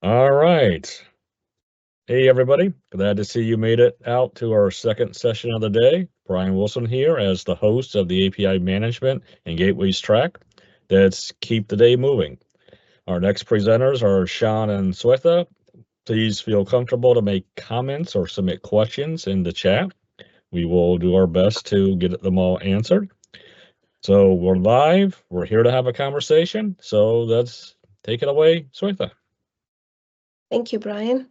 All right. Hey, everybody. Glad to see you made it out to our second session of the day. Brian Wilson here as the host of the API Management and Gateways track. Let's keep the day moving. Our next presenters are Sean and Swetha. Please feel comfortable to make comments or submit questions in the chat. We will do our best to get them all answered. So we're live. We're here to have a conversation. So let's take it away, Swetha. Thank you, Brian.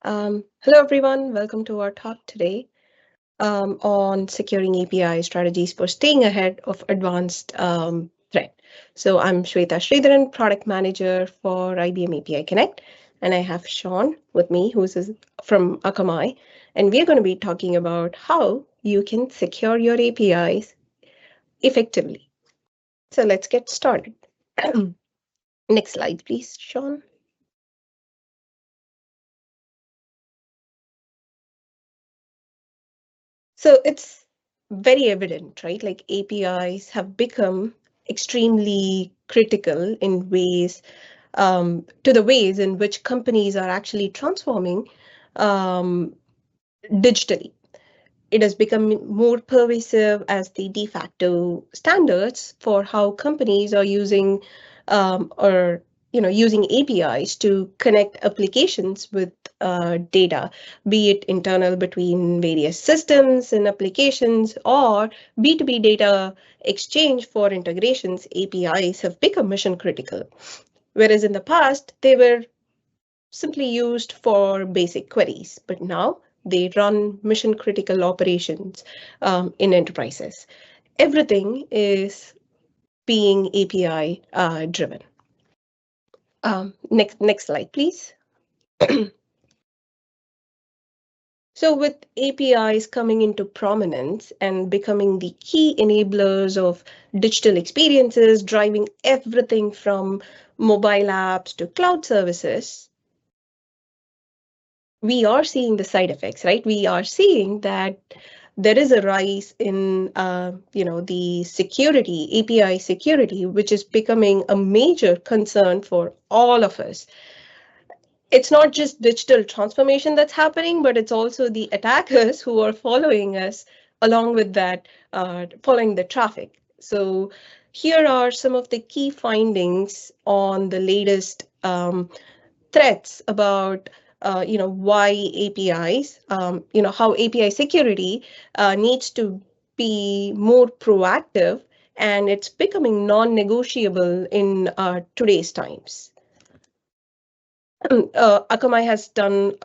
Hello, everyone. Welcome to our talk today on securing API strategies for staying ahead of advanced threat. So I'm Shweta Sridharan, product manager for IBM API Connect, and I have Sean with me, from Akamai, and we're going to be talking about how you can secure your APIs effectively. So let's get started. Next slide, please, Sean. So it's very evident, right? Like APIs have become extremely critical in ways to the ways in which companies are actually transforming um, digitally. It has become more pervasive as the de facto standards for how companies are using or using APIs to connect applications with data, be it internal between various systems and applications or B2B data exchange for integrations. APIs have become mission critical, whereas in the past they were simply used for basic queries, but now they run mission critical operations in enterprises. Everything is being API driven. Next slide, please. So with APIs coming into prominence and becoming the key enablers of digital experiences, driving everything from mobile apps to cloud services, we are seeing the side effects, right? We are seeing that there is a rise in, the security, API security, which is becoming a major concern for all of us. It's not just digital transformation that's happening, but it's also the attackers who are following us along with that, following the traffic. So here are some of the key findings on the latest threats about why APIs, how API security needs to be more proactive, and it's becoming non-negotiable in today's times. Akamai has done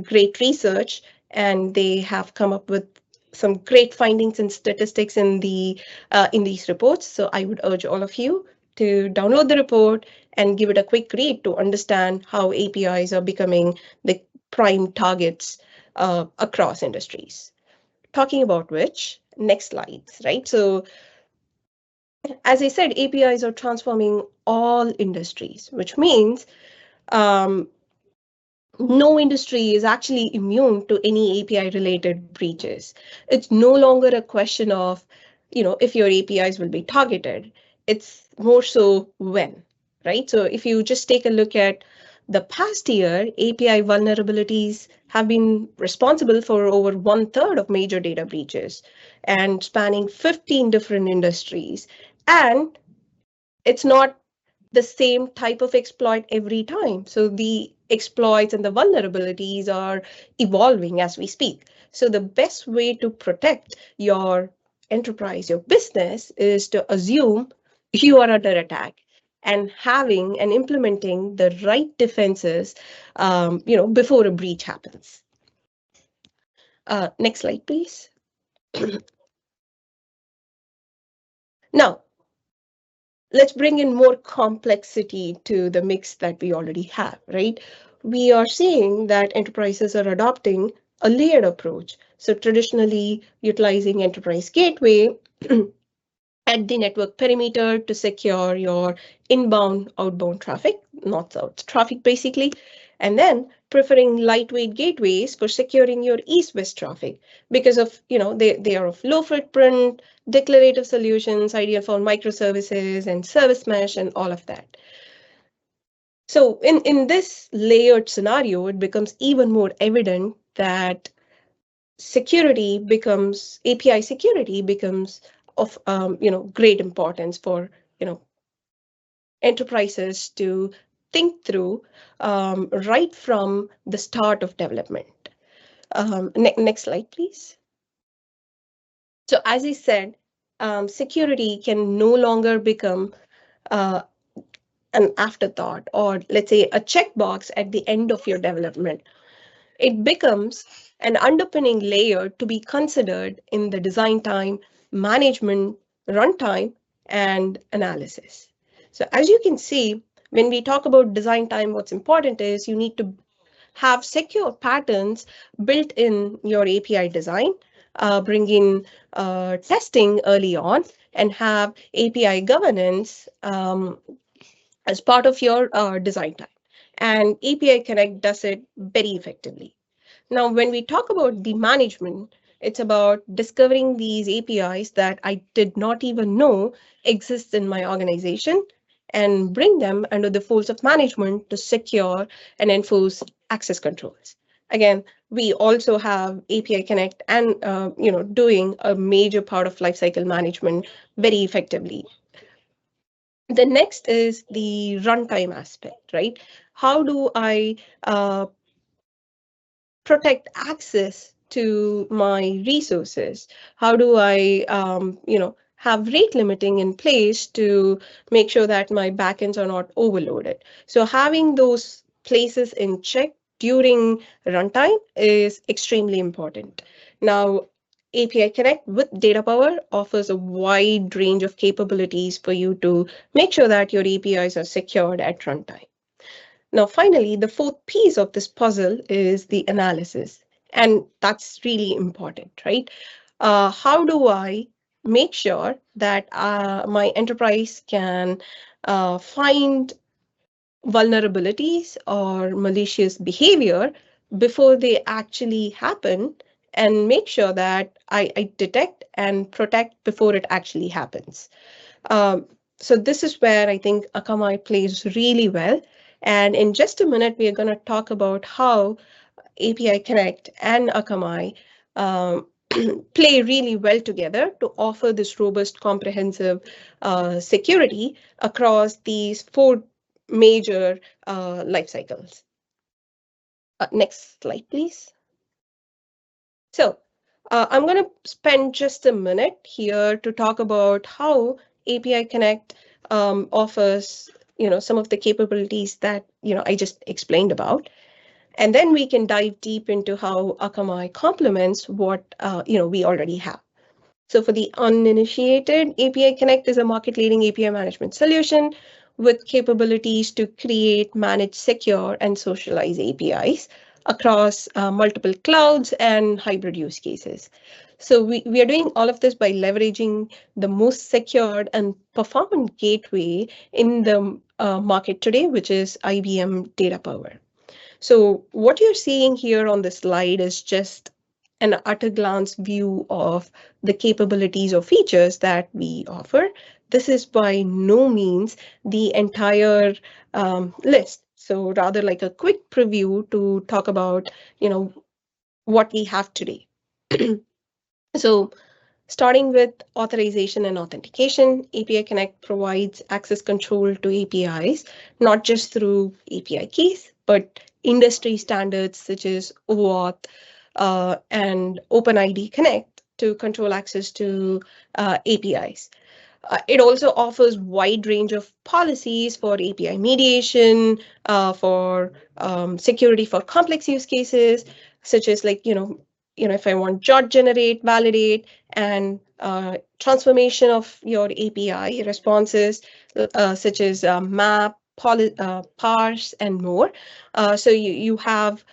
great research, and they have come up with some great findings and statistics in these reports. So I would urge all of you to download the report and give it a quick read to understand how APIs are becoming the prime targets across industries. Talking about which, next slides, right? So as I said, APIs are transforming all industries, which means no industry is actually immune to any API related breaches. It's no longer a question of, if your APIs will be targeted. It's more so when, right? So if you just take a look at the past year, API vulnerabilities have been responsible for over 1/3 of major data breaches and spanning 15 different industries. And it's not the same type of exploit every time. So the exploits and the vulnerabilities are evolving as we speak. So the best way to protect your enterprise, your business, is to assume you are under attack and having and implementing the right defenses, before a breach happens. Next slide, please. Now, let's bring in more complexity to the mix that we already have, right? We are seeing that enterprises are adopting a layered approach. So traditionally utilizing enterprise gateway at the network perimeter to secure your inbound, outbound traffic, north-south traffic basically, and then preferring lightweight gateways for securing your east-west traffic because of, they are of low footprint, declarative solutions, ideal for microservices and service mesh and all of that. So in this layered scenario, it becomes even more evident that API security becomes of great importance for enterprises to think through right from the start of development. Next slide, please. So as I said, security can no longer become uh, an afterthought, or let's say a checkbox at the end of your development. It becomes an underpinning layer to be considered in the design time, management, runtime, and analysis. So as you can see, when we talk about design time, what's important is you need to have secure patterns built in your API design, bring in testing early on, and have API governance as part of your design time. And API Connect does it very effectively. Now, when we talk about the management, it's about discovering these APIs that I did not even know exist in my organization and bring them under the folds of management to secure and enforce access controls. Again, we also have API Connect and doing a major part of lifecycle management very effectively. The next is the runtime aspect, right? How do I protect access to my resources? How do I, have rate limiting in place to make sure that my backends are not overloaded? So having those places in check during runtime is extremely important. Now, API Connect with Data Power offers a wide range of capabilities for you to make sure that your APIs are secured at runtime. Now, finally, the fourth piece of this puzzle is the analysis. And that's really important, right? How do I make sure that my enterprise can find vulnerabilities or malicious behavior before they actually happen, and make sure that I detect and protect before it actually happens? Um, so this is where I think Akamai plays really well. And in just a minute, we are going to talk about how API Connect and Akamai um, play really well together to offer this robust, comprehensive security across these four major life cycles. Next slide, please. So I'm going to spend just a minute here to talk about how API Connect offers, some of the capabilities that, I just explained about. And then we can dive deep into how Akamai complements what, we already have. So for the uninitiated, API Connect is a market-leading API management solution with capabilities to create, manage, secure, and socialize APIs across multiple clouds and hybrid use cases. So we are doing all of this by leveraging the most secured and performant gateway in the market today, which is IBM Data Power. So what you're seeing here on the slide is just an at a glance view of the capabilities or features that we offer. This is by no means the entire list. So rather like a quick preview to talk about, what we have today. So starting with authorization and authentication, API Connect provides access control to APIs, not just through API keys, but industry standards such as OAuth and OpenID Connect to control access to APIs. It also offers wide range of policies for API mediation, for security for complex use cases, such as like, if I want jot generate, validate, and transformation of your API responses, such as map, parse, and more. So you have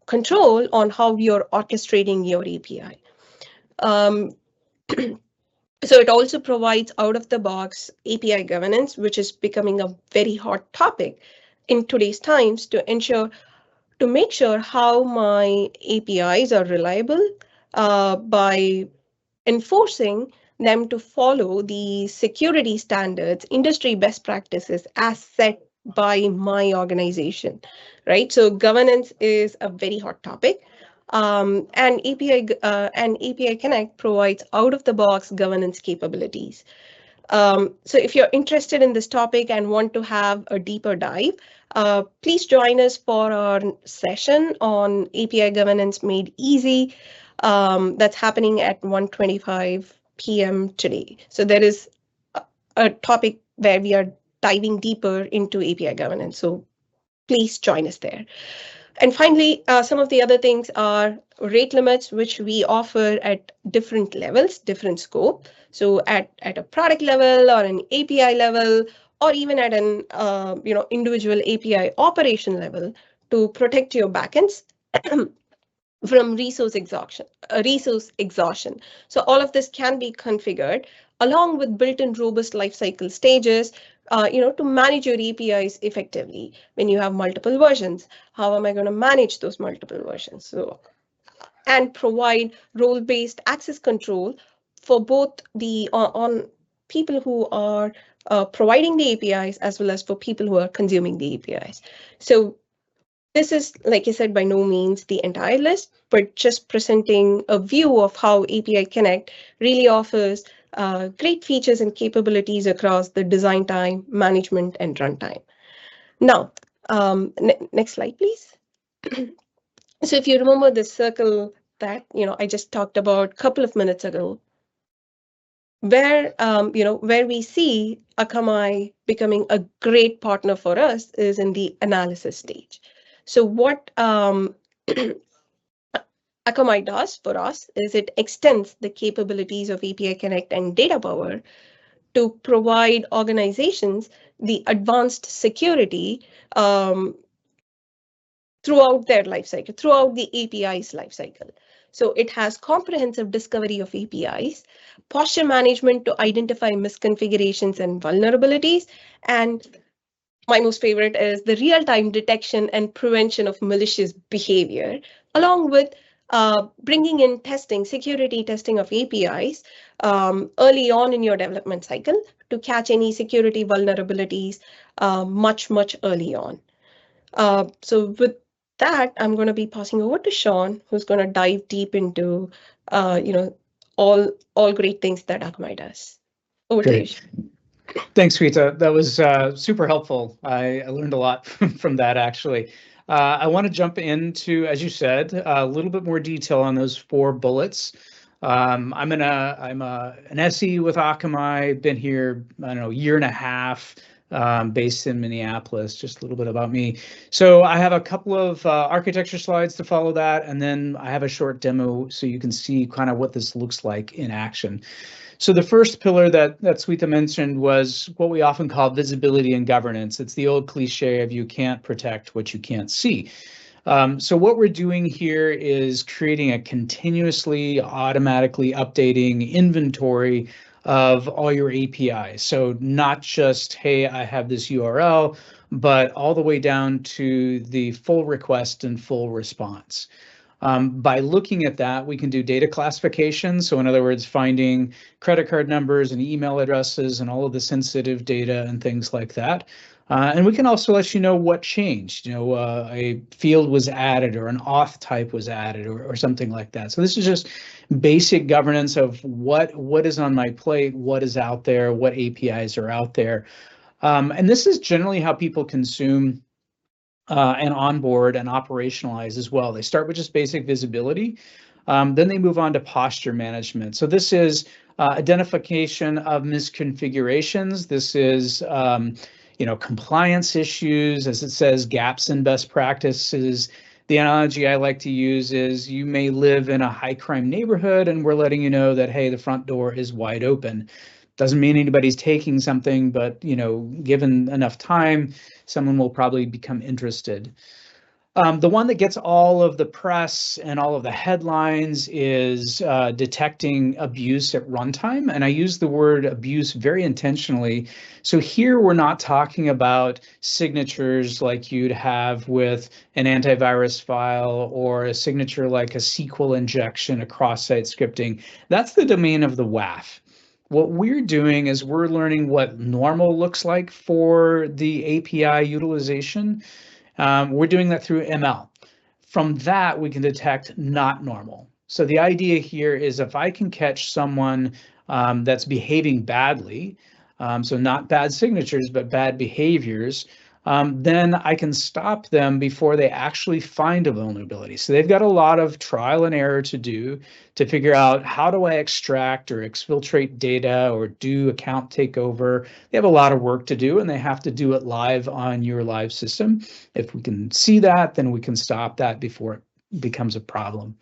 control on how you're orchestrating your API. Um, So it also provides out-of-the-box API governance, which is becoming a very hot topic in today's times to make sure how my APIs are reliable by enforcing them to follow the security standards, industry best practices as set by my organization, right? So governance is a very hot topic. And API Connect provides out-of-the-box governance capabilities. So if you're interested in this topic and want to have a deeper dive, please join us for our session on API governance made easy. That's happening at 1:25 p.m. today. So there is a topic where we are diving deeper into API governance. So please join us there. And finally, some of the other things are rate limits, which we offer at different levels, different scope. So at a product level or an API level, or even at an individual API operation level to protect your backends from resource exhaustion. So all of this can be configured along with built-in robust lifecycle stages, to manage your APIs effectively. When you have multiple versions, how am I going to manage those multiple versions? So, and provide role-based access control for both the on people who are providing the APIs as well as for people who are consuming the APIs. So this is, like I said, by no means the entire list, but just presenting a view of how API Connect really offers great features and capabilities across the design time, management, and runtime. Now, next slide, please. So if you remember the circle that I just talked about a couple of minutes ago, where we see Akamai becoming a great partner for us is in the analysis stage. So what Akamai does for us is it extends the capabilities of API Connect and Data Power to provide organizations the advanced security throughout their lifecycle, throughout the API's lifecycle. So it has comprehensive discovery of APIs, posture management to identify misconfigurations and vulnerabilities, and my most favorite is the real-time detection and prevention of malicious behavior, along with bringing in testing, security testing of APIs early on in your development cycle to catch any security vulnerabilities much, much early on. So with that, I'm going to be passing over to Sean, who's going to dive deep into, all great things that Akamai does. Over to you, Great. Thanks, Rita. That was super helpful. I learned a lot from that, actually. I want to jump into, as you said, a little bit more detail on those 4 bullets. I'm an SE with Akamai, been here, I don't know, a year and a half, based in Minneapolis. Just a little bit about me. So I have a couple of architecture slides to follow that, and then I have a short demo so you can see kind of what this looks like in action. So the first pillar that Swetha mentioned was what we often call visibility and governance. It's the old cliche of you can't protect what you can't see. So what we're doing here is creating a continuously automatically updating inventory of all your APIs. So not just, hey, I have this URL, but all the way down to the full request and full response. By looking at that, we can do data classification. So in other words, finding credit card numbers and email addresses and all of the sensitive data and things like that. And we can also let you know what changed. A field was added or an auth type was added or something like that. So this is just basic governance of what is on my plate, what is out there, what APIs are out there. And this is generally how people consume and onboard and operationalize as well. They start with just basic visibility, then they move on to posture management. So this is identification of misconfigurations. This is compliance issues, as it says, gaps in best practices. The analogy I like to use is you may live in a high crime neighborhood and we're letting you know that, hey, the front door is wide open. Doesn't mean anybody's taking something, but given enough time, someone will probably become interested. The one that gets all of the press and all of the headlines is detecting abuse at runtime. And I use the word abuse very intentionally. So here we're not talking about signatures like you'd have with an antivirus file or a signature like a SQL injection, a cross-site scripting. That's the domain of the WAF. What we're doing is we're learning what normal looks like for the API utilization. We're doing that through ML. From that, we can detect not normal. So the idea here is if I can catch someone that's behaving badly, so not bad signatures, but bad behaviors, then I can stop them before they actually find a vulnerability. So they've got a lot of trial and error to do to figure out how do I extract or exfiltrate data or do account takeover. They have a lot of work to do, and they have to do it live on your live system. If we can see that, then we can stop that before it becomes a problem.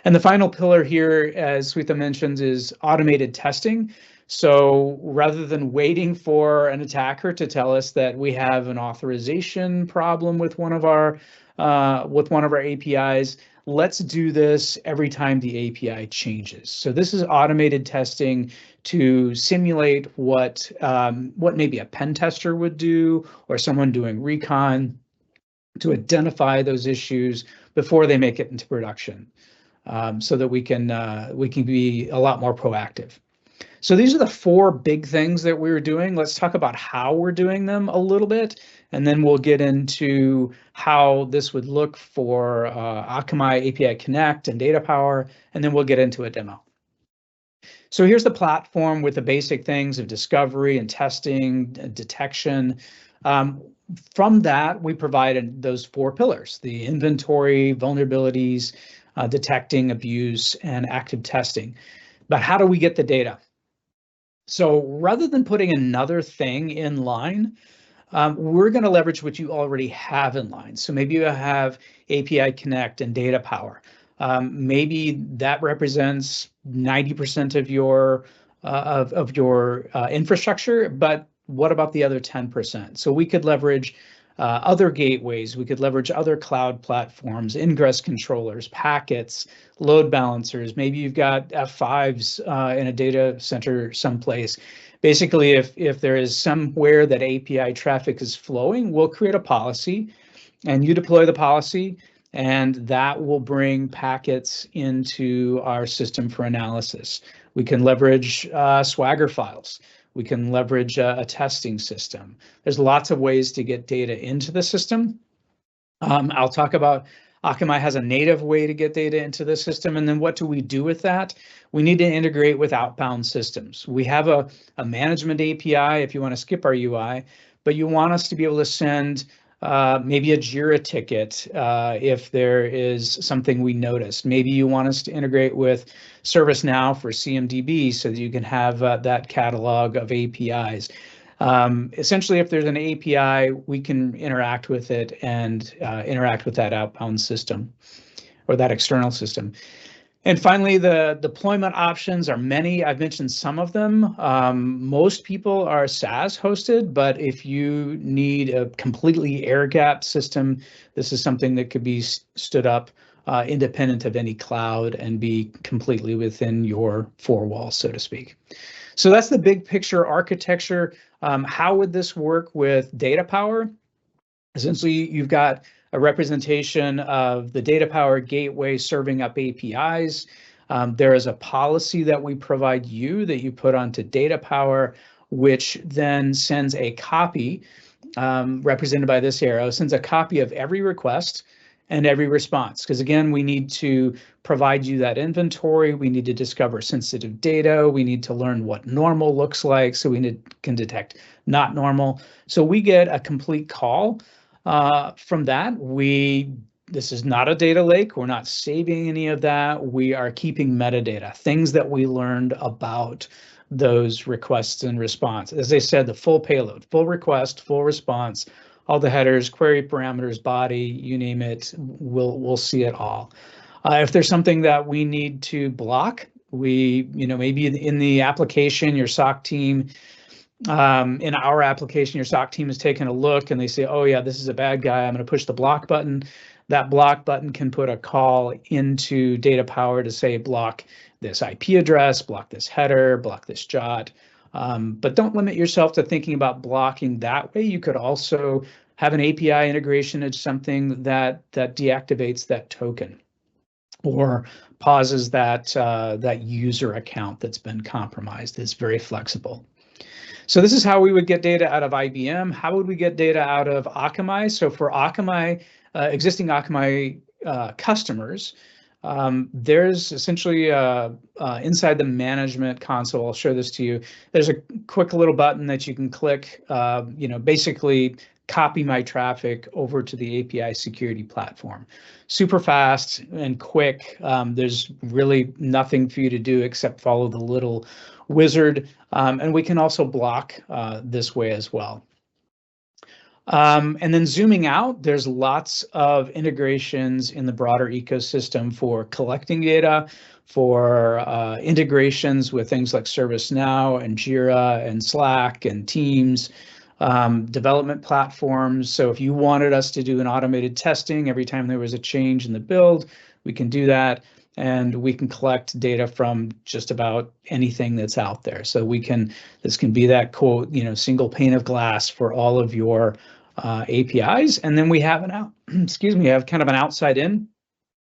And the final pillar here, as Swetha mentions, is automated testing. So rather than waiting for an attacker to tell us that we have an authorization problem with one of our APIs, let's do this every time the API changes. So this is automated testing to simulate what maybe a pen tester would do or someone doing recon, to identify those issues before they make it into production, so that we can be a lot more proactive. So these are the 4 big things that we're doing. Let's talk about how we're doing them a little bit, and then we'll get into how this would look for Akamai API Connect and Data Power, and then we'll get into a demo. So here's the platform with the basic things of discovery and testing, detection. From that, we provided those 4 pillars: the inventory, vulnerabilities, detecting abuse, and active testing. But how do we get the data? So rather than putting another thing in line, we're going to leverage what you already have in line. So maybe you have API Connect and Data Power. Maybe that represents 90% of your infrastructure, but what about the other 10%? So we could leverage other gateways, we could leverage other cloud platforms, ingress controllers, packets, load balancers. Maybe you've got F5s in a data center someplace. Basically, if there is somewhere that API traffic is flowing, we'll create a policy and you deploy the policy, and that will bring packets into our system for analysis. We can leverage Swagger files. We can leverage a testing system. There's lots of ways to get data into the system. I'll talk about Akamai has a native way to get data into the system, and then what do we do with that? We need to integrate with outbound systems. We have a management API if you want to skip our UI, but you want us to be able to send maybe a Jira ticket if there is something we noticed. Maybe you want us to integrate with ServiceNow for CMDB so that you can have that catalog of APIs. Essentially, if there's an API, we can interact with it and interact with that outbound system or that external system. And finally, the deployment options are many. I've mentioned some of them. Most people are SaaS hosted, but if you need a completely air-gapped system, this is something that could be stood up independent of any cloud and be completely within your 4 walls, so to speak. So that's the big picture architecture. How would this work with Data Power? Essentially, you've got a representation of the Data Power gateway serving up APIs. There is a policy that we provide you that you put onto Data Power, which then sends a copy, represented by this arrow, sends a copy of every request and every response. Because again, we need to provide you that inventory. We need to discover sensitive data. We need to learn what normal looks like so we can detect not normal. So we get a complete call. From that, this is not a data lake. We're not saving any of that. We are keeping metadata, things that we learned about those requests and response. As I said, the full payload, full request, full response, all the headers, query parameters, body, you name it, we'll see it all. If there's something that we need to block, maybe in the application, your SOC team, in our application, your SOC team is taking a look and they say, oh yeah, this is a bad guy, I'm going to push the block button. That block button can put a call into Data Power to say block this IP address, block this header, block this JOT. But don't limit yourself to thinking about blocking that way. You could also have an API integration as something that deactivates that token. or pauses that that user account that's been compromised. It's very flexible. So this is how we would get data out of IBM. How would we get data out of Akamai? So for Akamai, existing Akamai customers, there's essentially inside the management console, I'll show this to you, there's a quick little button that you can click, basically copy my traffic over to the API security platform. Super fast and quick. There's really nothing for you to do except follow the little wizard, and we can also block this way as well. And then zooming out, there's lots of integrations in the broader ecosystem for collecting data, for integrations with things like ServiceNow and Jira and Slack and Teams, development platforms. So if you wanted us to do an automated testing every time there was a change in the build, we can do that. And we can collect data from just about anything that's out there. So this can be that quote, single pane of glass for all of your APIs. And then we have have kind of an outside in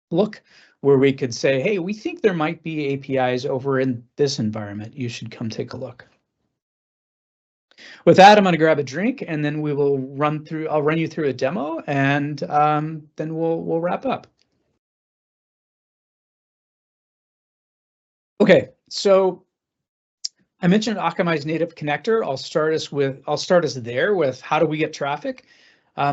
look where we could say, hey, we think there might be APIs over in this environment. You should come take a look. With that, I'm going to grab a drink and then I'll run you through a demo, and then we'll wrap up. Okay, so I mentioned Akamai's native connector. I'll start us there with how do we get traffic.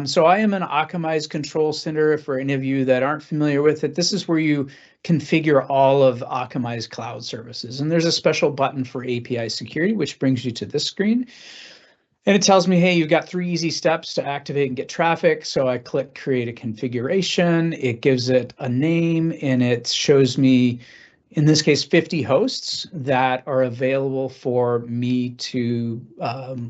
So I am in Akamai's control center. For any of you that aren't familiar with it, this is where you configure all of Akamai's cloud services. And there's a special button for API security, which brings you to this screen. And it tells me, hey, you've got 3 easy steps to activate and get traffic. So I click create a configuration. It gives it a name, and it shows me, in this case, 50 hosts that are available for me to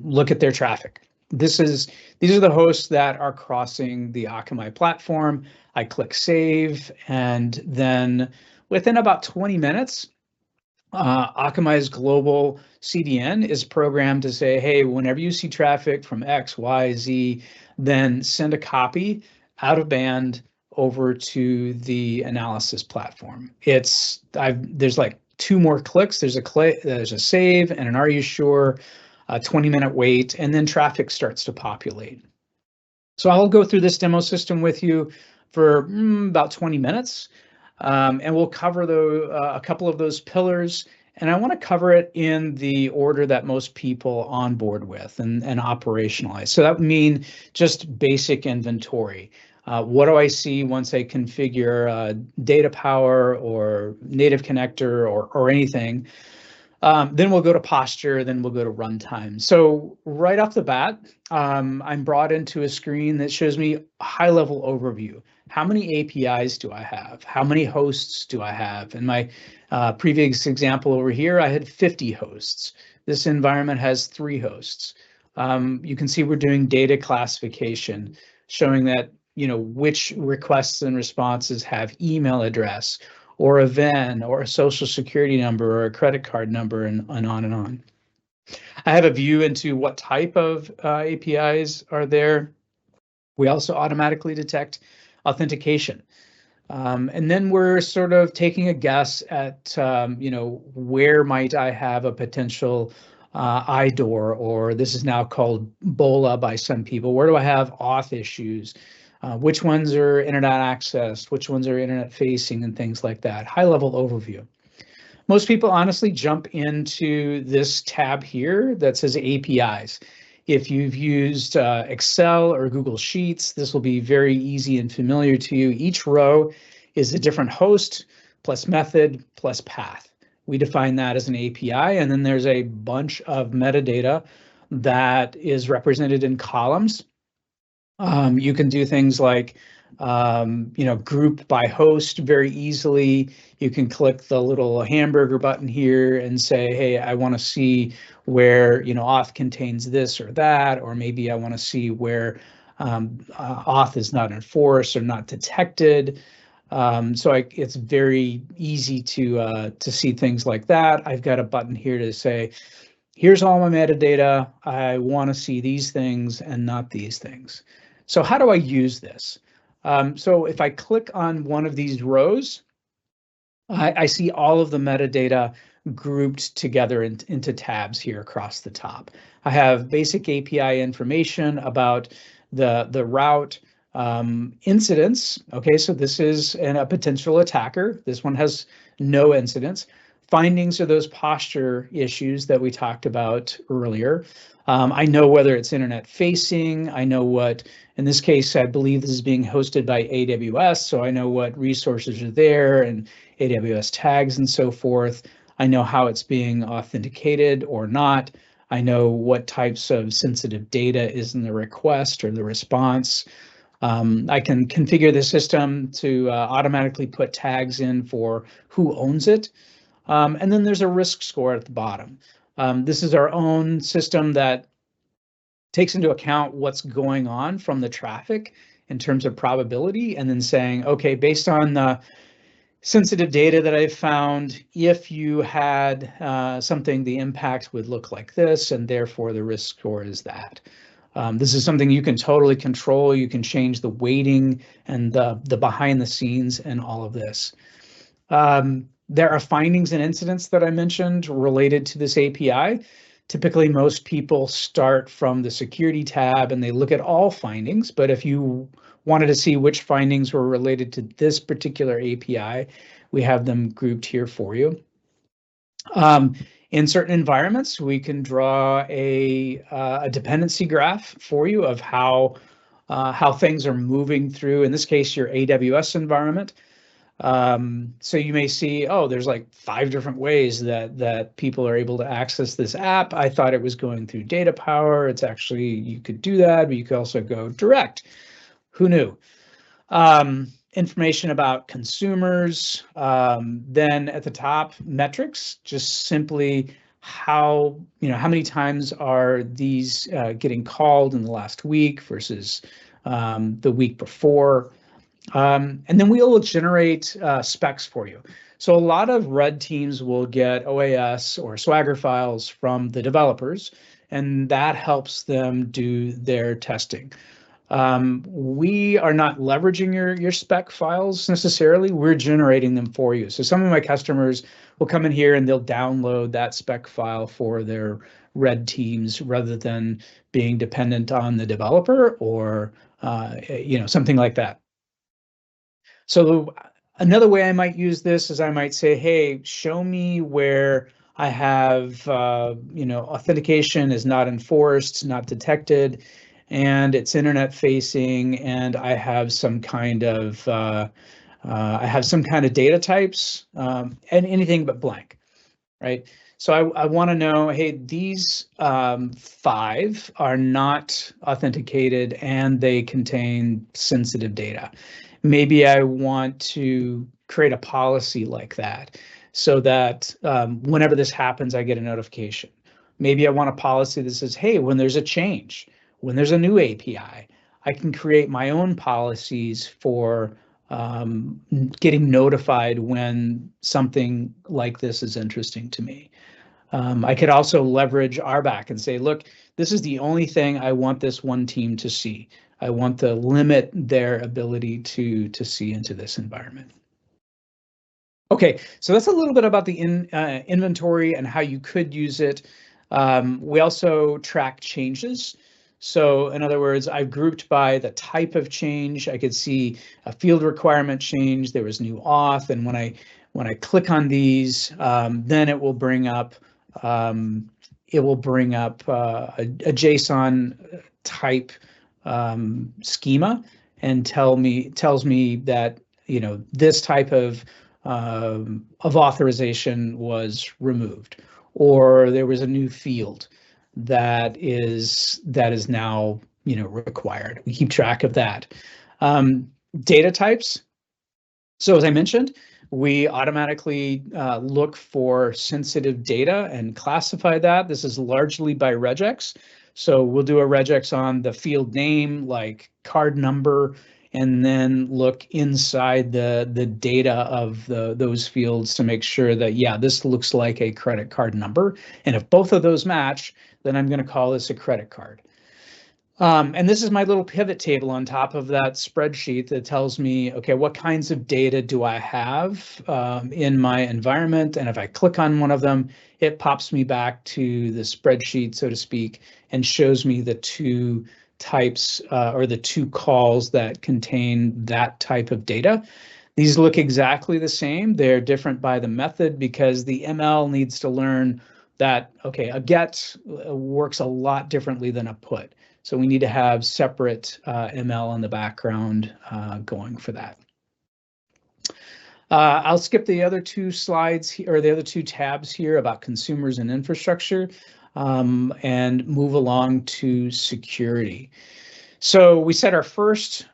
look at their traffic. These are the hosts that are crossing the Akamai platform. I click save, and then within about 20 minutes, Akamai's global CDN is programmed to say, hey, whenever you see traffic from X, Y, Z, then send a copy out of band over to the analysis platform. There's like 2 more clicks. There's a save and an are you sure, a 20-minute wait, and then traffic starts to populate. So I'll go through this demo system with you for about 20 minutes. And we'll cover a couple of those pillars, and I want to cover it in the order that most people onboard with and operationalize. So that would mean just basic inventory. What do I see once I configure data power or native connector or anything? Then we'll go to posture, then we'll go to runtime. So right off the bat, I'm brought into a screen that shows me a high-level overview. How many APIs do I have? How many hosts do I have? In my previous example over here, I had 50 hosts. This environment has 3 hosts. You can see we're doing data classification, showing that which requests and responses have email address, or a VIN, or a social security number, or a credit card number, and on and on. I have a view into what type of APIs are there. We also automatically detect authentication. And then we're sort of taking a guess at, where might I have a potential IDOR, or this is now called BOLA by some people. Where do I have auth issues? Which ones are internet accessed? Which ones are internet facing, and things like that. High level overview. Most people honestly jump into this tab here that says APIs. If you've used Excel or Google Sheets, this will be very easy and familiar to you. Each row is a different host plus method plus path. We define that as an API, and then there's a bunch of metadata that is represented in columns. You can do things like, group by host very easily. You can click the little hamburger button here and say, hey, I want to see where, auth contains this or that, or maybe I want to see where auth is not enforced or not detected. It's very easy to see things like that. I've got a button here to say, here's all my metadata. I want to see these things and not these things. So how do I use this? So if I click on one of these rows, I see all of the metadata grouped together into tabs here across the top. I have basic API information about the route, incidents. Okay, so this is a potential attacker. This one has no incidents. Findings are those posture issues that we talked about earlier. I know whether it's internet facing. I know what, in this case, I believe this is being hosted by AWS, so I know what resources are there and AWS tags and so forth. I know how it's being authenticated or not. I know what types of sensitive data is in the request or the response. I can configure the system to automatically put tags in for who owns it. And then there's a risk score at the bottom. This is our own system that takes into account what's going on from the traffic in terms of probability, and then saying, okay, based on the sensitive data that I've found, if you had something, the impact would look like this, and therefore the risk score is that. This is something you can totally control. You can change the weighting and the behind the scenes and all of this. There are findings and incidents that I mentioned related to this API. Typically, most people start from the security tab and they look at all findings, but if you wanted to see which findings were related to this particular API, we have them grouped here for you. In certain environments, we can draw a dependency graph for you of how things are moving through, in this case, your AWS environment. So you may see, oh, there's like 5 different ways that people are able to access this app. I thought it was going through data power. It's actually, you could do that, but you could also go direct. Who knew? Information about consumers. Then at the top, metrics, just simply how many times are these getting called in the last week versus the week before. And then we'll generate specs for you. So a lot of red teams will get OAS or Swagger files from the developers, and that helps them do their testing. We are not leveraging your spec files necessarily. We're generating them for you. So some of my customers will come in here and they'll download that spec file for their red teams rather than being dependent on the developer or something like that. So another way I might use this is I might say, hey, show me where I have, authentication is not enforced, not detected, and it's internet facing, and I have some kind of data types, and anything but blank, right? So I want to know, hey, these 5 are not authenticated and they contain sensitive data. Maybe I want to create a policy like that so that whenever this happens, I get a notification. Maybe I want a policy that says, hey, when there's a change, when there's a new API, I can create my own policies for getting notified when something like this is interesting to me. I could also leverage RBAC and say, look, this is the only thing I want this one team to see. I want to limit their ability to see into this environment. Okay, so that's a little bit about the inventory and how you could use it. We also track changes. So in other words, I've grouped by the type of change. I could see a field requirement change. There was new auth, and when I click on these, then it will bring up a JSON type schema and tells me that this type of authorization was removed, or there was a new field that is now required. We keep track of that. Data types. So as I mentioned, we automatically look for sensitive data and classify that. This is largely by regex. So we'll do a regex on the field name, like card number, and then look inside the data of those fields to make sure that, yeah, this looks like a credit card number. And if both of those match, then I'm going to call this a credit card. And this is my little pivot table on top of that spreadsheet that tells me, okay, what kinds of data do I have in my environment? And if I click on one of them, it pops me back to the spreadsheet, so to speak, and shows me the two types or the two calls that contain that type of data. These look exactly the same. They're different by the method because the ML needs to learn that, okay, a get works a lot differently than a put. So we need to have separate ML in the background going for that. I'll skip the other two slides or the other two tabs here about consumers and infrastructure and move along to security. So we said our first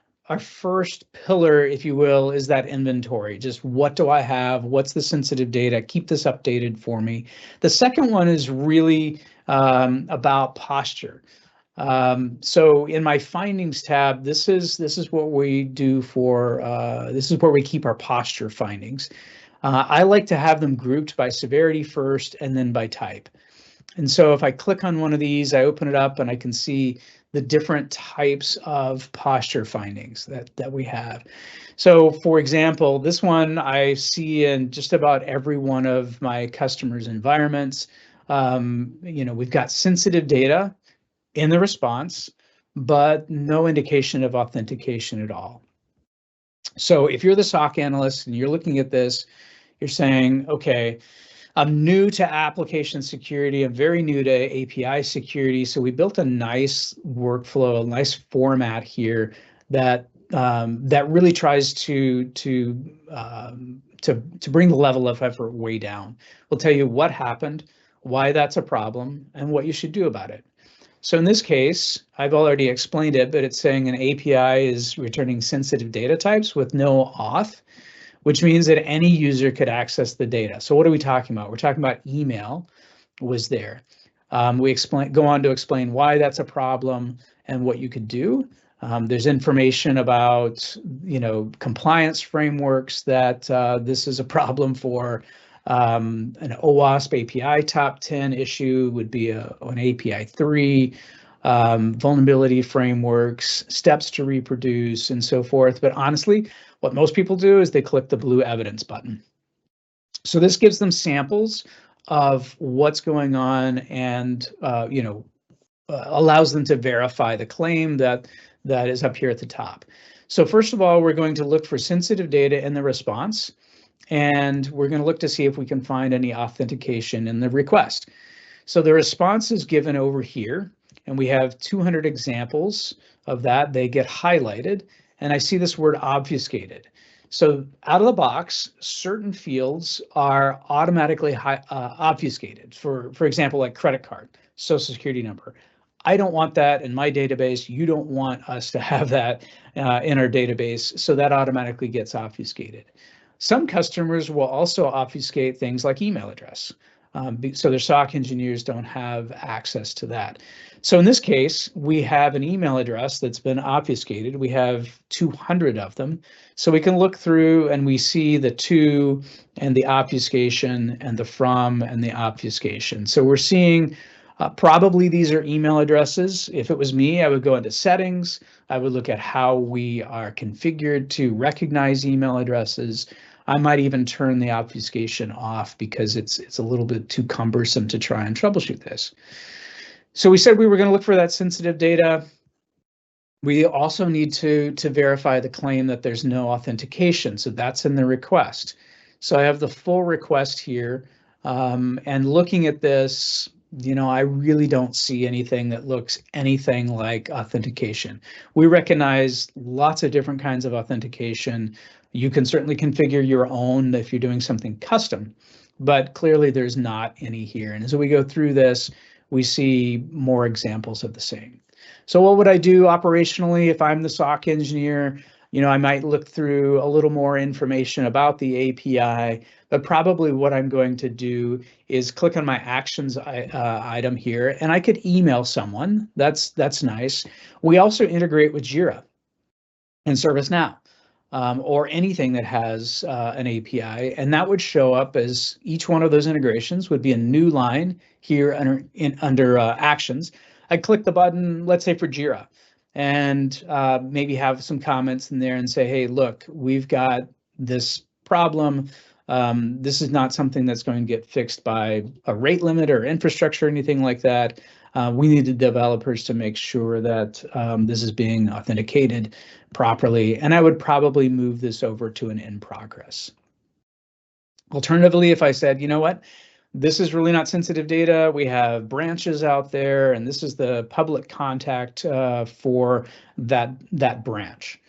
pillar, if you will, is that inventory. Just what do I have? What's the sensitive data? Keep this updated for me. The second one is really about posture. So in my findings tab, this is what we do for, this is where we keep our posture findings. I like to have them grouped by severity first and then by type. And so if I click on one of these, I open it up and I can see the different types of posture findings that we have. So for example, this one I see in just about every one of my customers' environments. We've got sensitive data in the response, but no indication of authentication at all. So if you're the SOC analyst and you're looking at this, you're saying, okay, I'm new to application security. I'm very new to API security. So we built a nice workflow, a nice format here that that really tries to bring the level of effort way down. We'll tell you what happened, why that's a problem, and what you should do about it. So in this case, I've already explained it, but it's saying an API is returning sensitive data types with no auth, which means that any user could access the data. So what are we talking about? We're talking about email was there. We go on to explain why that's a problem and what you could do. There's information about, compliance frameworks that this is a problem for. An OWASP API top 10 issue would be an API 3, vulnerability frameworks, steps to reproduce, and so forth. But honestly, what most people do is they click the blue evidence button. So this gives them samples of what's going on and allows them to verify the claim that is up here at the top. So first of all, we're going to look for sensitive data in the response. And we're going to look to see if we can find any authentication in the request. So the response is given over here, and we have 200 examples of that. They get highlighted, and I see this word obfuscated. So out of the box, certain fields are automatically obfuscated. For example, like credit card, social security number. I don't want that in my database. You don't want us to have that in our database, so that automatically gets obfuscated. Some customers will also obfuscate things like email address. So their SOC engineers don't have access to that. So in this case, we have an email address that's been obfuscated. We have 200 of them. So we can look through and we see the to and the obfuscation and the from and the obfuscation. So we're seeing probably these are email addresses. If it was me, I would go into settings. I would look at how we are configured to recognize email addresses. I might even turn the obfuscation off because it's a little bit too cumbersome to try and troubleshoot this. So we said we were going to look for that sensitive data. We also need to verify the claim that there's no authentication. So that's in the request. So I have the full request here, and looking at this, I really don't see anything that looks anything like authentication. We recognize lots of different kinds of authentication. You can certainly configure your own if you're doing something custom, but clearly there's not any here. And as we go through this, we see more examples of the same. So what would I do operationally if I'm the SOC engineer? I might look through a little more information about the API, but probably what I'm going to do is click on my actions item here, and I could email someone. That's nice. We also integrate with Jira and ServiceNow, or anything that has an API, and that would show up as each one of those integrations would be a new line here under actions. I click the button, let's say for Jira. and maybe have some comments in there and say, hey, look, we've got this problem. This is not something that's going to get fixed by a rate limit or infrastructure or anything like that. We need the developers to make sure that this is being authenticated properly. And I would probably move this over to an in progress. Alternatively, if I said, you know what, this is really not sensitive data, we have branches out there, and this is the public contact for that branch.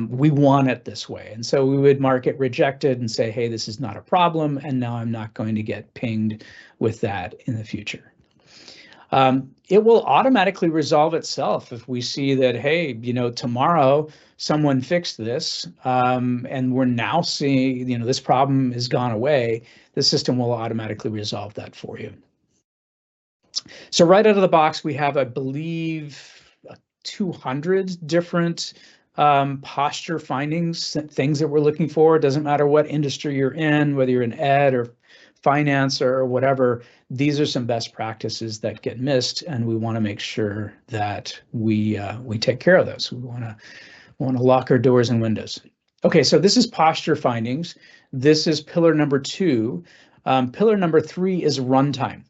We want it this way. And so we would mark it rejected and say, hey, this is not a problem, and now I'm not going to get pinged with that in the future. It will automatically resolve itself if we see that, hey, you know, tomorrow someone fixed this, and we're now seeing, you know, this problem has gone away. The system will automatically resolve that for you. So right out of the box, we have, I believe, 200 different posture findings, things that we're looking for. It doesn't matter what industry you're in, whether you're in ed or finance or whatever, these are some best practices that get missed, and we want to make sure that we take care of those. We want to lock our doors and windows. Okay, so this is posture findings. This is pillar number 2. Pillar number 3 is runtime.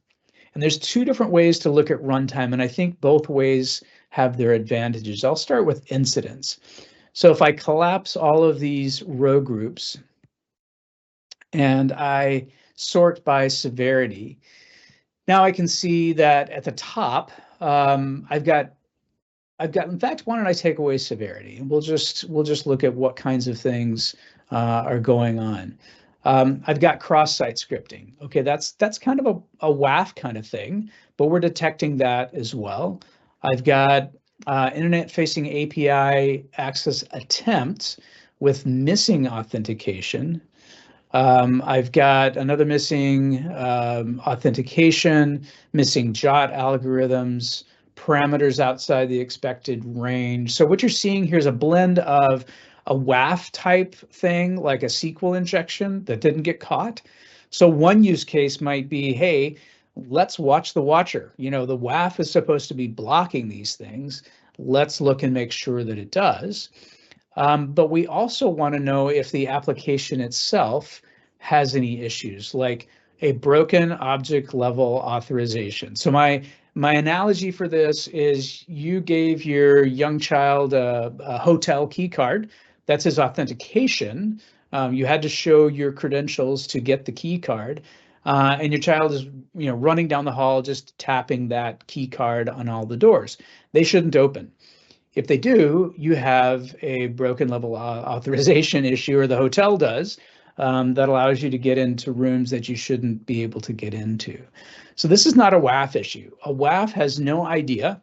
And there's 2 different ways to look at runtime, and I think both ways have their advantages. I'll start with incidents. So if I collapse all of these row groups and I sort by severity, now I can see that at the top, I've got, in fact, why don't I take away severity, and we'll just look at what kinds of things are going on. I've got cross-site scripting. Okay, that's kind of a WAF kind of thing, but we're detecting that as well. I've got internet-facing API access attempts with missing authentication. I've got another missing authentication, missing JOT algorithms, parameters outside the expected range. So what you're seeing here is a blend of a WAF type thing, like a SQL injection that didn't get caught. So one use case might be, hey, let's watch the watcher. You know, the WAF is supposed to be blocking these things. Let's look and make sure that it does. But we also want to know if the application itself has any issues, like a broken object level authorization. So my analogy for this is you gave your young child a hotel key card. That's his authentication. You had to show your credentials to get the key card, and your child is, you know, running down the hall just tapping that key card on all the doors. They shouldn't open. If they do, you have a broken level authorization issue, or the hotel does, that allows you to get into rooms that you shouldn't be able to get into. So this is not a WAF issue. A WAF has no idea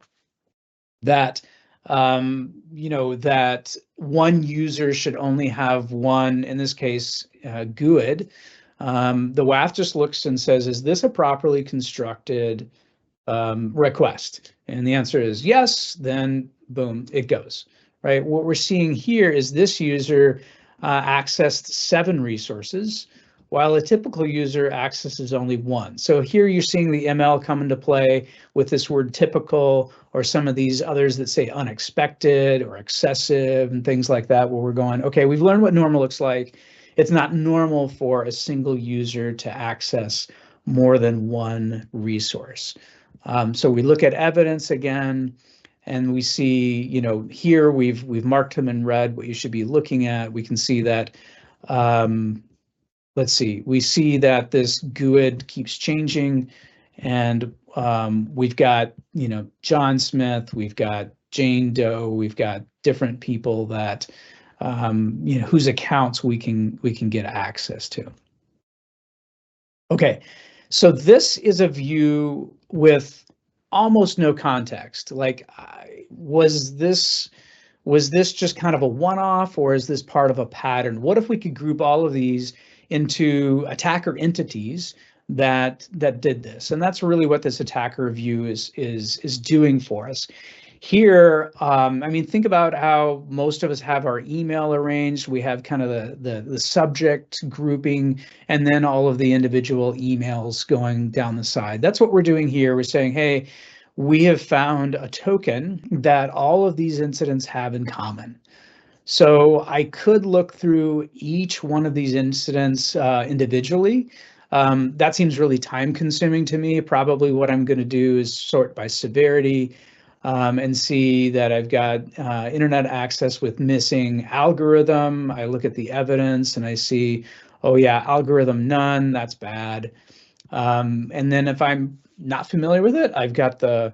that you know, that one user should only have one, in this case, GUID. The WAF just looks and says, is this a properly constructed request? And the answer is yes, then boom, it goes, right? What we're seeing here is this user accessed 7 resources, while a typical user accesses only 1. So here you're seeing the ML come into play with this word typical, or some of these others that say unexpected or excessive and things like that, where we're going, okay, we've learned what normal looks like. It's not normal for a single user to access more than 1 resource. So we look at evidence again, and we see, you know, here we've marked them in red, what you should be looking at. We can see that, let's see, we see that this GUID keeps changing, and we've got, you know, John Smith, we've got Jane Doe, we've got different people that, you know, whose accounts we can get access to. Okay, so this is a view with almost no context. Like, was this just kind of a one-off, or is this part of a pattern? What if we could group all of these into attacker entities that did this? And that's really what this attacker view is doing for us. Here, I mean, think about how most of us have our email arranged. We have kind of the subject grouping, and then all of the individual emails going down the side. That's what we're doing here. We're saying, hey, we have found a token that all of these incidents have in common. So I could look through each one of these incidents individually. That seems really time consuming to me. Probably what I'm going to do is sort by severity and see that I've got internet access with missing algorithm. I look at the evidence and I see, oh yeah, algorithm none, that's bad. And then if I'm not familiar with it, I've got the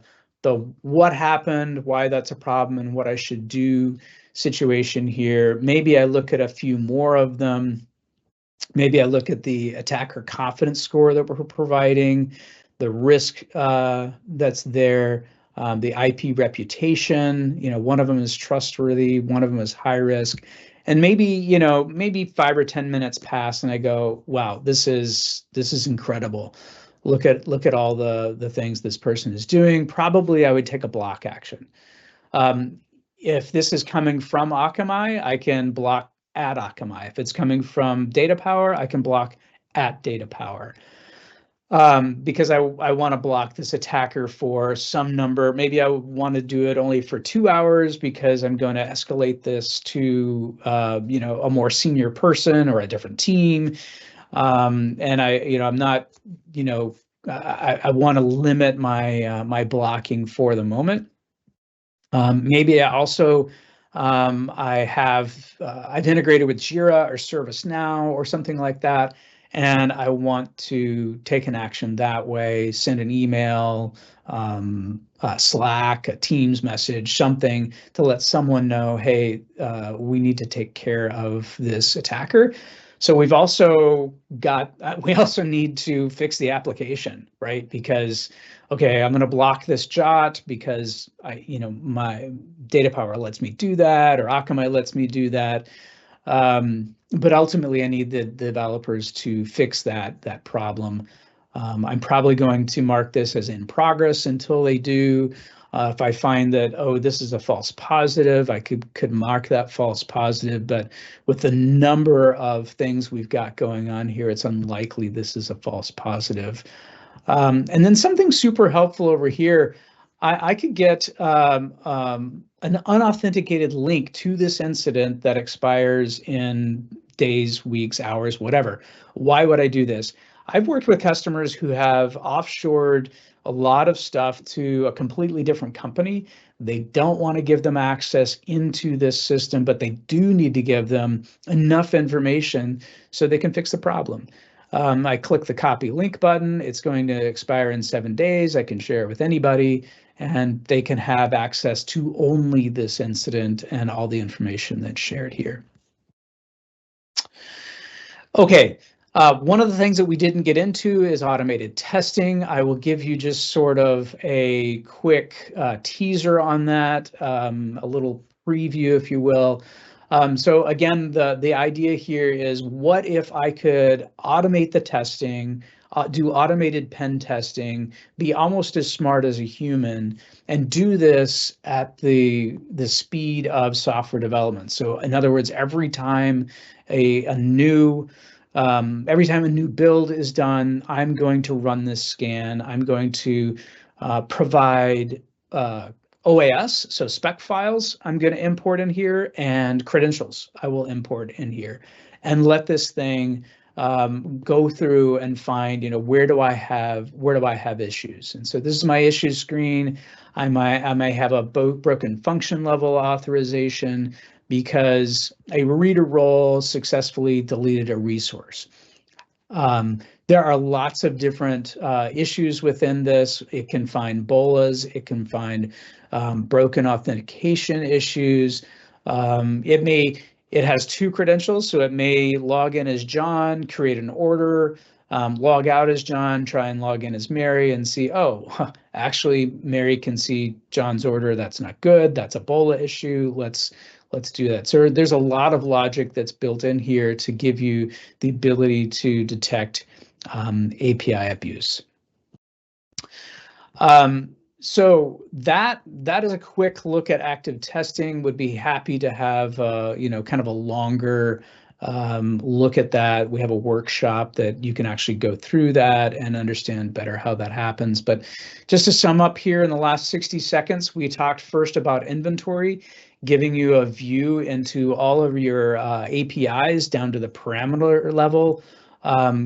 what happened, why that's a problem, and what I should do situation here. Maybe I look at a few more of them. Maybe I look at the attacker confidence score that we're providing, the risk that's there, the IP reputation. One of them is trustworthy, one of them is high risk. And maybe 5 or 10 minutes pass and I go, wow, this is incredible. Look at all the things this person is doing. Probably I would take a block action. If this is coming from Akamai, I can block at Akamai. If it's coming from Data Power, I can block at Data Power. Because I want to block this attacker for some number. Maybe I want to do it only for 2 hours because I'm going to escalate this to a more senior person or a different team. And I'm not, I want to limit my blocking for the moment. Maybe I also I've integrated with Jira or ServiceNow or something like that, and I want to take an action that way, send an email, Slack, a Teams message, something to let someone know, hey, we need to take care of this attacker. So we also need to fix the application, right? Because, okay, I'm going to block this jot because my Data Power lets me do that, or Akamai lets me do that. But ultimately, I need the developers to fix that problem. I'm probably going to mark this as in progress until they do. If I find that, oh, this is a false positive, I could mark that false positive. But with the number of things we've got going on here, it's unlikely this is a false positive. And then something super helpful over here, I could get an unauthenticated link to this incident that expires in days, weeks, hours, whatever. Why would I do this? I've worked with customers who have offshored a lot of stuff to a completely different company. They don't want to give them access into this system, but they do need to give them enough information so they can fix the problem. I click the copy link button. It's going to expire in 7 days. I can share it with anybody, and they can have access to only this incident and all the information that's shared here. Okay, one of the things that we didn't get into is automated testing. I will give you just sort of a quick teaser on that, a little preview, if you will. So again, the idea here is, what if I could automate the testing, do automated pen testing, be almost as smart as a human, and do this at the speed of software development. So in other words, every time a new build is done, I'm going to run this scan. I'm going to provide OAS, so spec files I'm going to import in here, and credentials I will import in here, and let this thing go through and find, where do I have issues. And so this is my issues screen. I may have a broken function level authorization because a reader role successfully deleted a resource. There are lots of different issues within this. It can find BOLAs, it can find broken authentication issues. It has 2 credentials, so it may log in as John, create an order, log out as John, try and log in as Mary, and see, oh, actually Mary can see John's order. That's not good. That's a BOLA issue. Let's do that. So there's a lot of logic that's built in here to give you the ability to detect API abuse. So that is a quick look at active testing. Would be happy to have kind of a longer look at that. We have a workshop that you can actually go through that and understand better how that happens. But just to sum up here in the last 60 seconds, we talked first about inventory, giving you a view into all of your APIs down to the parameter level,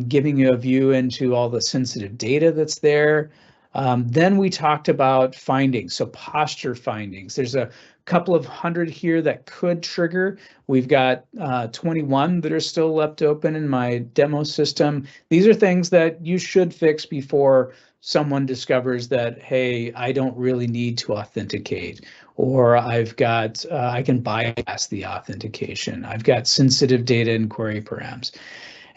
giving you a view into all the sensitive data that's there. Then we talked about findings, so posture findings. There's a couple of hundred here that could trigger. We've got 21 that are still left open in my demo system. These are things that you should fix before someone discovers that, hey, I don't really need to authenticate, or I've got, I can bypass the authentication. I've got sensitive data and query params.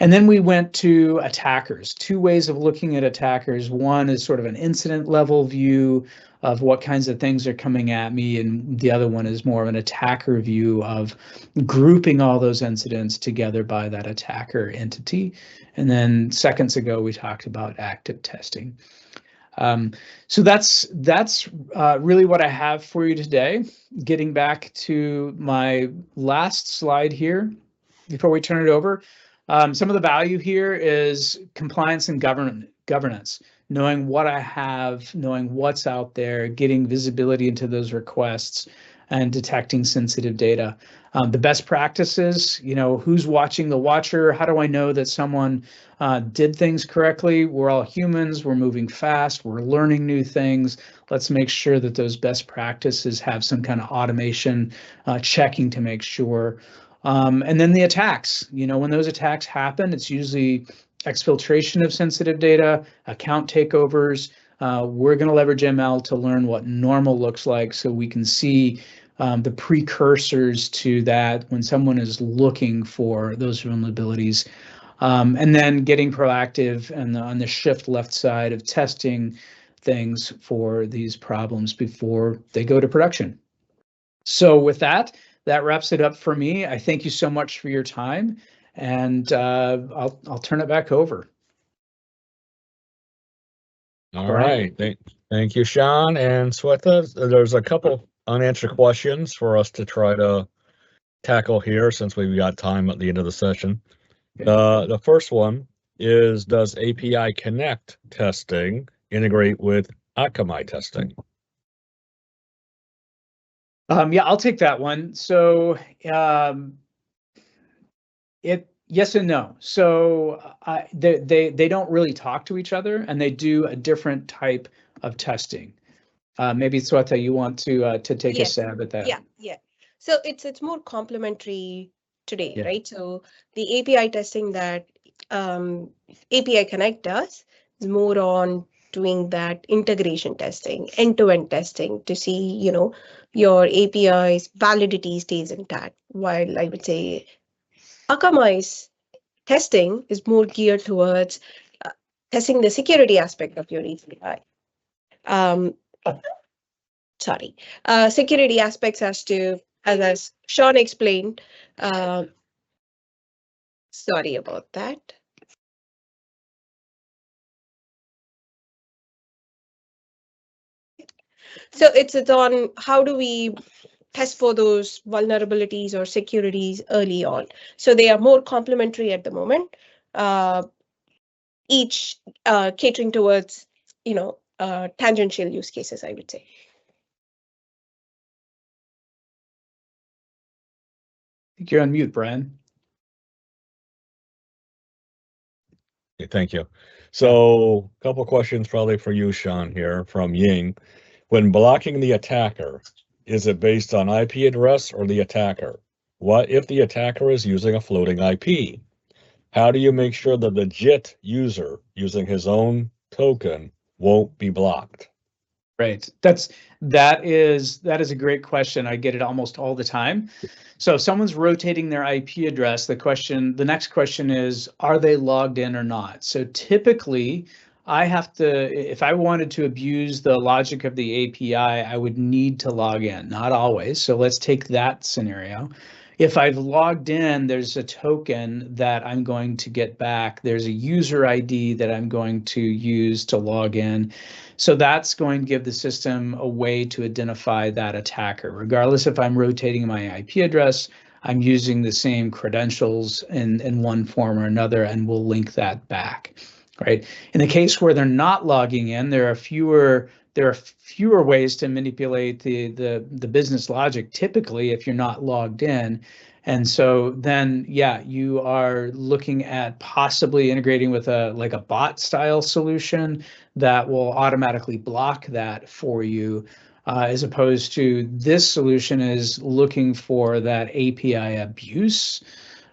And then we went to attackers, two ways of looking at attackers. One is sort of an incident level view of what kinds of things are coming at me, and the other one is more of an attacker view of grouping all those incidents together by that attacker entity. And then seconds ago, we talked about active testing. So that's really what I have for you today. Getting back to my last slide here before we turn it over. Some of the value here is compliance and governance, knowing what I have, knowing what's out there, getting visibility into those requests, and detecting sensitive data. The best practices, who's watching the watcher? How do I know that someone did things correctly? We're all humans, we're moving fast, we're learning new things. Let's make sure that those best practices have some kind of automation checking to make sure. And then the attacks, when those attacks happen, it's usually exfiltration of sensitive data, account takeovers. We're going to leverage ML to learn what normal looks like so we can see the precursors to that when someone is looking for those vulnerabilities. And then getting proactive and on the shift left side of testing things for these problems before they go to production. So with that wraps it up for me. I thank you so much for your time, and I'll turn it back over. All right. Thank you, Sean and Sweta. There's a couple unanswered questions for us to try to tackle here since we've got time at the end of the session. The first one is, does API Connect testing integrate with Akamai testing? Yeah, I'll take that one. So yes and no. So they don't really talk to each other, and they do a different type of testing. Maybe Sweta, you want to take a stab at that? Yeah. So it's more complementary today, right? So the API testing that API Connect does is more on doing that integration testing, end-to-end testing to see, your API's validity stays intact. While I would say Akamai's testing is more geared towards testing the security aspect of your API. Security aspects as Sean explained. Sorry about that. So it's on how do we test for those vulnerabilities or securities early on. So they are more complementary at the moment, each catering towards, tangential use cases, I would say. I think you're on mute, Brian. Okay, thank you. So a couple questions probably for you, Sean, here from Ying. When blocking the attacker, is it based on IP address or the attacker? What if the attacker is using a floating IP? How do you make sure that the JIT user using his own token won't be blocked? Right. That is a great question. I get it almost all the time. So if someone's rotating their IP address, the next question is, are they logged in or not? So typically, I have to, if I wanted to abuse the logic of the API, I would need to log in, not always. So let's take that scenario. If I've logged in, there's a token that I'm going to get back. There's a user ID that I'm going to use to log in. So that's going to give the system a way to identify that attacker. Regardless if I'm rotating my IP address, I'm using the same credentials in one form or another, and we'll link that back, right? In the case where they're not logging in, there are fewer ways to manipulate the business logic, typically, if you're not logged in. And so then, yeah, you are looking at possibly integrating with like a bot style solution that will automatically block that for you, as opposed to this solution is looking for that API abuse,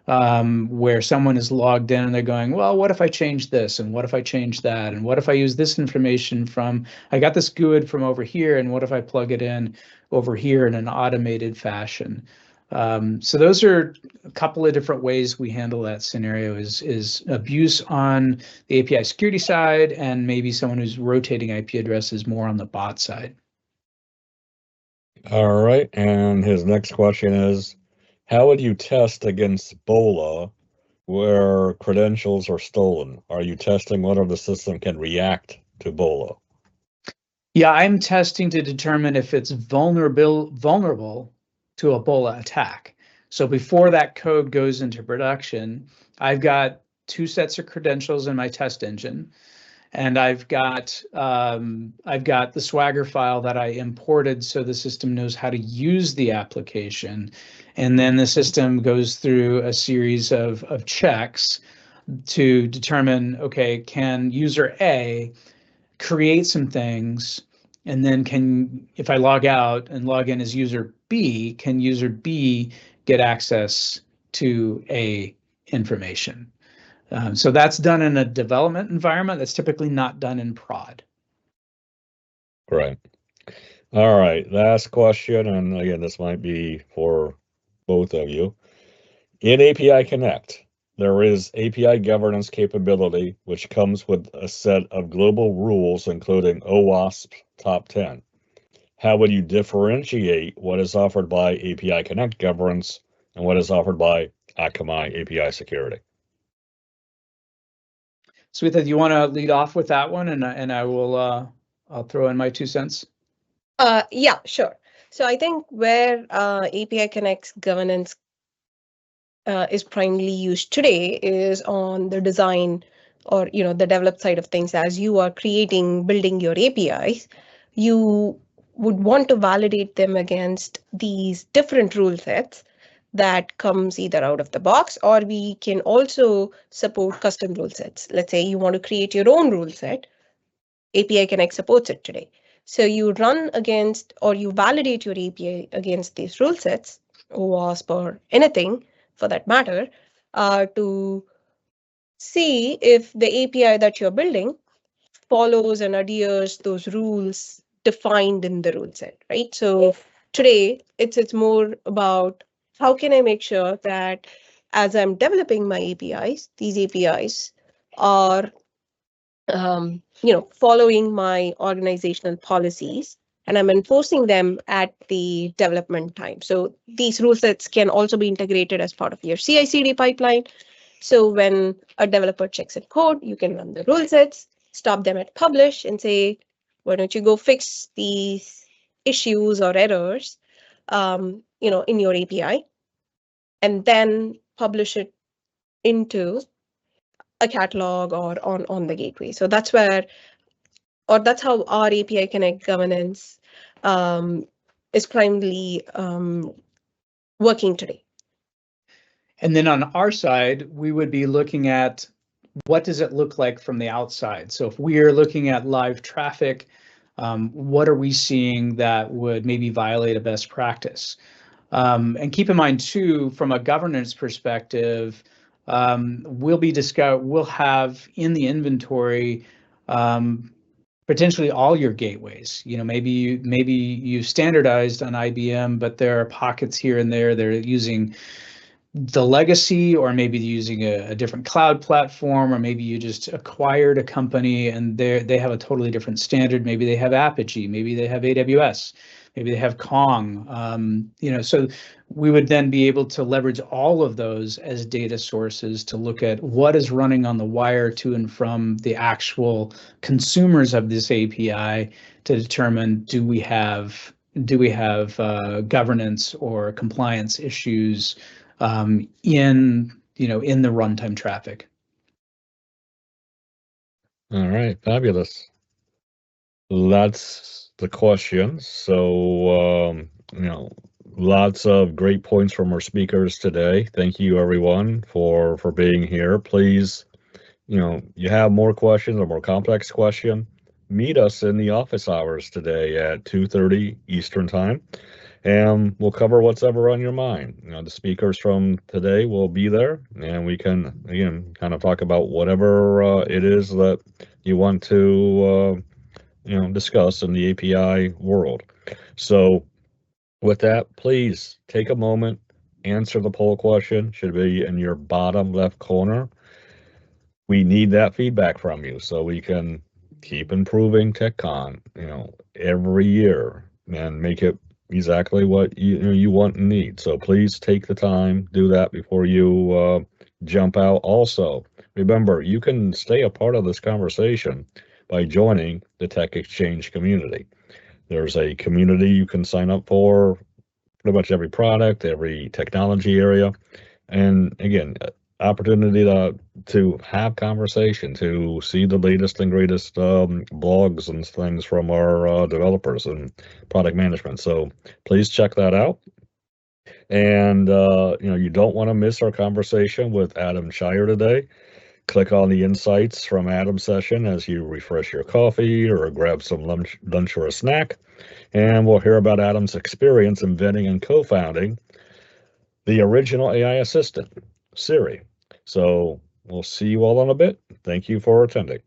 where someone is logged in and they're going, well, what if I change this? And what if I change that? And what if I use this information from, I got this GUID from over here, and what if I plug it in over here in an automated fashion? So those are a couple of different ways we handle that scenario, is abuse on the API security side, and maybe someone who's rotating IP addresses more on the bot side. All right, and his next question is, how would you test against BOLA where credentials are stolen? Are you testing whether the system can react to BOLA? Yeah, I'm testing to determine if it's vulnerable to a BOLA attack. So before that code goes into production, I've got 2 sets of credentials in my test engine, and I've got the Swagger file that I imported so the system knows how to use the application, and then the system goes through a series of checks to determine, okay, can user A create some things, and then if I log out and log in as user B, can user B get access to A information? So that's done in a development environment. That's typically not done in prod. Right. All right, last question, and again, this might be for both of you. In API Connect, there is API governance capability, which comes with a set of global rules, including OWASP Top 10. How would you differentiate what is offered by API Connect governance and what is offered by Akamai API Security? Swetha, do you want to lead off with that one, and I will I'll throw in my 2 cents. Yeah, sure. So I think where API Connect's governance is primarily used today is on the design or the develop side of things. As you are building your APIs, you would want to validate them against these different rule sets that comes either out of the box, or we can also support custom rule sets. Let's say you want to create your own rule set. API Connect supports it today. So you run against, or you validate your API against these rule sets, OWASP or anything for that matter, to see if the API that you're building follows and adheres those rules defined in the rule set, right? So today it's more about how can I make sure that as I'm developing my APIs, these APIs are following my organizational policies, and I'm enforcing them at the development time. So these rule sets can also be integrated as part of your CI/CD pipeline. So when a developer checks in code, you can run the rule sets, stop them at publish, and say, why don't you go fix these issues or errors, in your API, and then publish it into a catalog or on the gateway. So that's how our API Connect governance is primarily working today. And then on our side, we would be looking at what does it look like from the outside. So if we are looking at live traffic, what are we seeing that would maybe violate a best practice? And keep in mind too, from a governance perspective, we'll have in the inventory potentially all your gateways. Maybe you standardized on IBM, but there are pockets here and there that are using the legacy, or maybe using a different cloud platform, or maybe you just acquired a company and they have a totally different standard. Maybe they have Apogee, maybe they have AWS, maybe they have Kong. So we would then be able to leverage all of those as data sources to look at what is running on the wire to and from the actual consumers of this API to determine, do we have Do we have governance or compliance issues in the runtime traffic? All right, fabulous. That's the questions. So, lots of great points from our speakers today. Thank you, everyone, for being here. Please, you have more questions or more complex question, meet us in the office hours today at 2:30 Eastern Time, and we'll cover what's ever on your mind. The speakers from today will be there, and we can, again, kind of talk about whatever it is that you want to discuss in the API world. So with that, please take a moment, answer the poll question, should be in your bottom left corner. We need that feedback from you so we can keep improving TechCon, every year and make it exactly what you want and need. So please take the time, do that before you jump out. Also, remember, you can stay a part of this conversation by joining the Tech Exchange community. There's a community you can sign up for pretty much every product, every technology area. And again, opportunity to have conversation, to see the latest and greatest blogs and things from our developers and product management. So please check that out. And you don't want to miss our conversation with Adam Shire today. Click on the insights from Adam's session as you refresh your coffee or grab some lunch or a snack. And we'll hear about Adam's experience inventing and co-founding the original AI assistant, Siri. So we'll see you all in a bit. Thank you for attending.